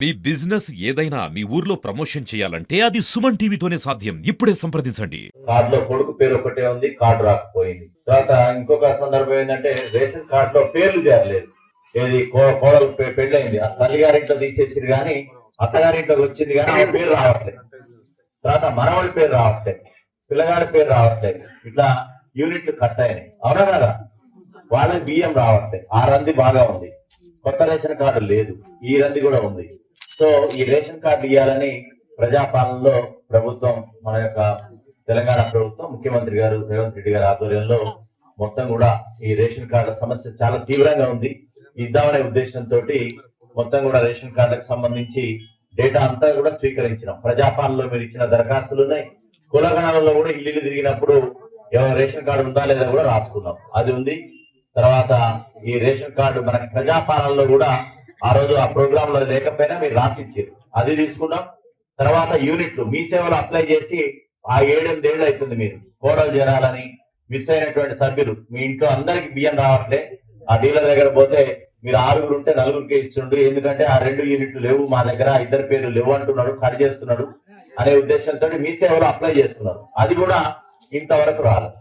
మీ business ఏదైనా మీ ఊర్లో promotion చేయాలంటే అది సుమన్ టీవీతోనే సాధ్యం. ఇప్పుడే సంప్రదించండి. కార్డు లో కొడుకు పేరు ఒకటే ఉంది, కార్డు రాకపోయింది. తర్వాత ఇంకొక సందర్భం ఏంటంటే రేషన్ కార్డు లో పేర్లు చేరలేదు. ఏది కోడలు పెళ్ళైంది, ఆ తల్లిగారింట్లో తీసేసింది కానీ అత్తగారింట్లోకి వచ్చింది కానీ ఆ పేరు రావట్లేదు. తర్వాత మనవాడి పేరు రావట్లేదు, పిల్లగాడి పేరు రావట్లేదు. ఇట్లా యూనిట్లు కట్ అయినాయి, అవునా కదా? వాళ్ళకి బియ్యం రావట్లేదు. ఆ రంది బాగా ఉంది. కొత్త రేషన్ కార్డు లేదు, ఈ రంది కూడా ఉంది. సో ఈ రేషన్ కార్డు ఇవ్వాలని ప్రజాపాలనలో ప్రభుత్వం, మన యొక్క తెలంగాణ ప్రభుత్వం, ముఖ్యమంత్రి గారు రేవంత్ రెడ్డి గారి ఆధ్వర్యంలో మొత్తం కూడా ఈ రేషన్ కార్డుల సమస్య చాలా తీవ్రంగా ఉంది. ఇద్దామనే ఉద్దేశంతో మొత్తం కూడా రేషన్ కార్డులకు సంబంధించి డేటా అంతా కూడా స్వీకరించినాం. ప్రజాపాలనలో మీరు ఇచ్చిన దరఖాస్తులు ఉన్నాయి. కులగణాలలో కూడా ఇల్లు తిరిగినప్పుడు రేషన్ కార్డు ఉందా లేదా కూడా రాసుకున్నాం, అది ఉంది. తర్వాత ఈ రేషన్ కార్డు మనకి ప్రజాపాలనలో కూడా ఆ రోజు ఆ ప్రోగ్రామ్ లో లేకపోయినా మీరు రాసిచ్చారు, అది తీసుకున్నాం. తర్వాత యూనిట్లు మీ సేవలు అప్లై చేసి ఆ 7-8 ఏళ్ళు అవుతుంది. మీరు కోడలు చేరాలని మిస్ అయినటువంటి సభ్యులు మీ ఇంట్లో అందరికి బియ్యం రావట్లే. ఆ డీలర్ దగ్గర పోతే మీరు 6 ఉంటే 4కే ఇస్తుండ్రు, ఎందుకంటే ఆ 2 యూనిట్లు లేవు మా దగ్గర, 2 పేర్లు లేవు అంటున్నాడు, కట్ చేస్తున్నాడు అనే ఉద్దేశంతో మీ సేవలు అప్లై చేసుకున్నారు. అది కూడా ఇంతవరకు రాలేదు.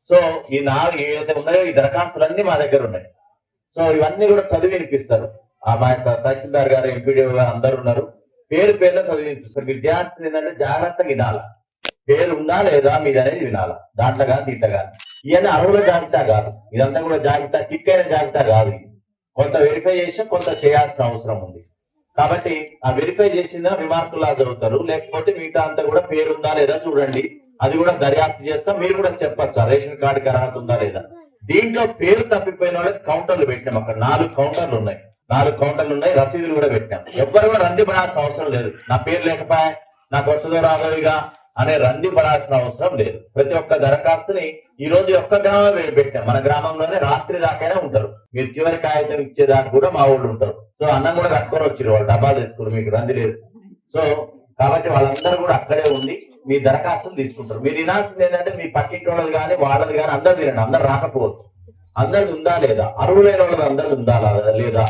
సో ఈ 4 ఏదైతే ఉన్నాయో ఈ దరఖాస్తులన్నీ మా దగ్గర ఉన్నాయి. సో ఇవన్నీ కూడా చదివి వినిపిస్తారు. మా యొక్క తహసీల్దార్ గారు, ఎంపీడీఓ గారు అందరు ఉన్నారు. పేరు చదివి వినిపిస్తారు. మీరు చేయాల్సింది ఏంటంటే జాగ్రత్తగా వినాలా, పేరు ఉందా లేదా మీద అనేది వినాలా. దాంట్లో కానీ దీంట్లో కానీ ఇవన్నీ అర్హుల జాబితా కాదు, ఇదంతా కూడా జాబితా, కిక్ అయిన జాబితా కాదు. కొంత వెరిఫై చేసి కొంత చేయాల్సిన అవసరం ఉంది. కాబట్టి ఆ వెరిఫై చేసిందా రిమార్కులా చదువుతారు, లేకపోతే మిగతా అంతా కూడా పేరు ఉందా లేదా చూడండి, అది కూడా దర్యాప్తు చేస్తాం. మీరు కూడా చెప్పచ్చు రేషన్ కార్డుకి అర్హత ఉందా లేదా. దీంట్లో పేరు తప్పిపోయిన వాళ్ళకి కౌంటర్లు పెట్టినాం. అక్కడ 4 కౌంటర్లు ఉన్నాయి, 4 కౌంటర్లు ఉన్నాయి, రసీదులు కూడా పెట్టాం. ఎవ్వరు కూడా రంది పడాల్సిన అవసరం లేదు. నా పేరు లేకపోయా నాకు వస్తుందో రాదోగా అనే రంది పడాల్సిన అవసరం లేదు. ప్రతి ఒక్క దరఖాస్తుని ఈ రోజు ఒక్క గ్రామం పెట్టాం. మన గ్రామంలోనే రాత్రి దాకైనా ఉంటారు. మీరు చివరి కాగితం ఇచ్చేదానికి కూడా మా వాళ్ళు ఉంటారు. సో అన్నం కూడా కట్టుకొని వచ్చారు, వాళ్ళు డబ్బా తెచ్చుకోరు, మీకు రంది లేదు. సో కాబట్టి వాళ్ళందరూ కూడా అక్కడే ఉండి మీ దరఖాస్తులు తీసుకుంటారు. మీరు వినాల్సింది ఏంటంటే మీ పక్కింటి వాళ్ళది కానీ వాళ్ళది కానీ అందరు తినండి. అందరు రాకపోవచ్చు, అందరిది ఉందా లేదా, అర్హులైన వాళ్ళది అందరిది ఉందా లేదా,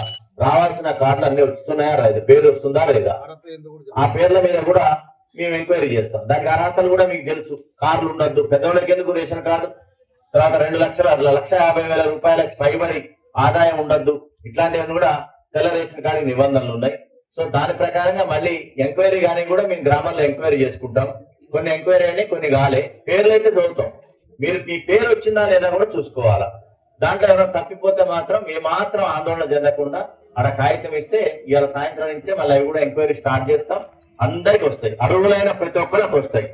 రావాల్సిన కార్డులు అన్ని వస్తున్నాయా లేదా, పేరు వస్తుందా లేదా, ఆ పేర్ల మీద కూడా మేము ఎంక్వైరీ చేస్తాం. దానికి అర్హతలు కూడా మీకు తెలుసు. కార్లు ఉండద్దు, పెద్దవాళ్ళకి ఎందుకు రేషన్ కార్డు, తర్వాత 2,50,000 రూపాయలకు పైబడి ఆదాయం ఉండద్దు, ఇట్లాంటివన్నీ కూడా తెల్ల రేషన్ కార్డు నిబంధనలు ఉన్నాయి. సో దాని ప్రకారంగా మళ్ళీ ఎంక్వైరీ కానీ కూడా మేము గ్రామంలో ఎంక్వైరీ చేసుకుంటాం. కొన్ని ఎంక్వైరీ అని కొన్ని కాలే, పేర్లు అయితే చదువుతాం. మీరు మీ పేరు వచ్చిందా లేదా కూడా చూసుకోవాలా. దాంట్లో ఎవరైనా తప్పిపోతే మాత్రం ఏమాత్రం ఆందోళన చెందకుండా అక్కడ కాగితం ఇస్తే ఇవాళ సాయంత్రం నుంచే మళ్ళీ అవి కూడా ఎంక్వైరీ స్టార్ట్ చేస్తాం. అందరికి వస్తాయి, అర్హులైన ప్రతి ఒక్కళ్ళకి వస్తాయి.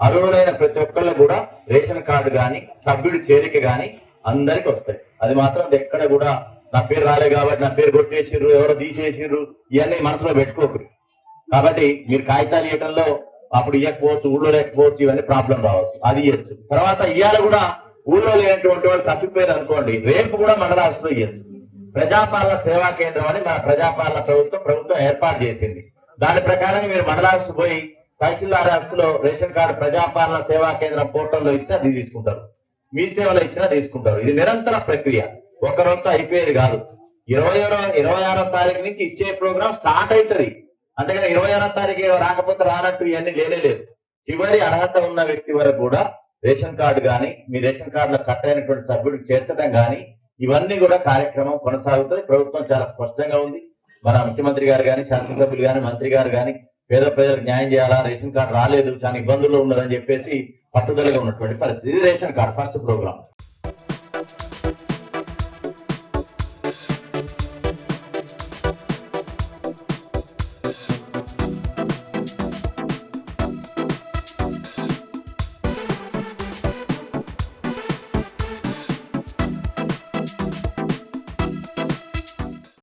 అర్హులైన ప్రతి ఒక్కళ్ళు కూడా రేషన్ కార్డు కానీ సభ్యుడి చేరిక కానీ అందరికి వస్తాయి. అది మాత్రం ఎక్కడ కూడా నా పేరు రాలే కాబట్టి నా పేరు కొట్టేసిర్రు, ఎవరో తీసేసిర్రు, ఇవన్నీ మనసులో పెట్టుకోకరు. కాబట్టి మీరు కాగితాలు ఇవ్వటంలో అప్పుడు ఇవ్వకపోవచ్చు, ఊళ్ళో లేకపోవచ్చు, ఇవన్నీ ప్రాబ్లం రావచ్చు, అది ఇవ్వచ్చు. తర్వాత ఇవాళ కూడా ఊళ్ళో లేనటువంటి వాళ్ళు తప్పిపోయారు అనుకోండి, రేపు కూడా మండల ఆఫీసులో ఇవ్వచ్చు. ప్రజాపాలన సేవా కేంద్రం అని మన ప్రజాపాలన ప్రభుత్వం ఏర్పాటు చేసింది. దాని ప్రకారం మీరు మండల ఆఫీసు పోయి తహసీల్దార్ ఆఫీస్ లో రేషన్ కార్డు ప్రజాపాలన సేవా కేంద్రం పోర్టల్లో ఇస్తే అది తీసుకుంటారు, మీ సేవలో ఇచ్చినా తీసుకుంటారు. ఇది నిరంతర ప్రక్రియ, ఒక రోజుతో అయిపోయేది కాదు. 26వ తారీఖు నుంచి ఇచ్చే ప్రోగ్రామ్ స్టార్ట్ అవుతుంది. అంతేగాని 26వ తారీఖు రాకపోతే రానట్టు ఇవన్నీ లేదు. చివరి అర్హత ఉన్న వ్యక్తి వరకు కూడా రేషన్ కార్డు కానీ మీ రేషన్ కార్డులో కట్ అయినటువంటి సభ్యుడికి చేర్చడం కానీ ఇవన్నీ కూడా కార్యక్రమం కొనసాగుతుంది. ప్రభుత్వం చాలా స్పష్టంగా ఉంది. మన ముఖ్యమంత్రి గారు కానీ, శాసనసభ్యులు కానీ, మంత్రి గారు కానీ పేద ప్రజలకు న్యాయం చేయాలా, రేషన్ కార్డు రాలేదు, చాలా ఇబ్బందుల్లో ఉన్నారని చెప్పేసి పట్టుదలగా ఉన్నటువంటి పరిస్థితి. ఇది రేషన్ కార్డు ఫస్ట్ ప్రోగ్రామ్.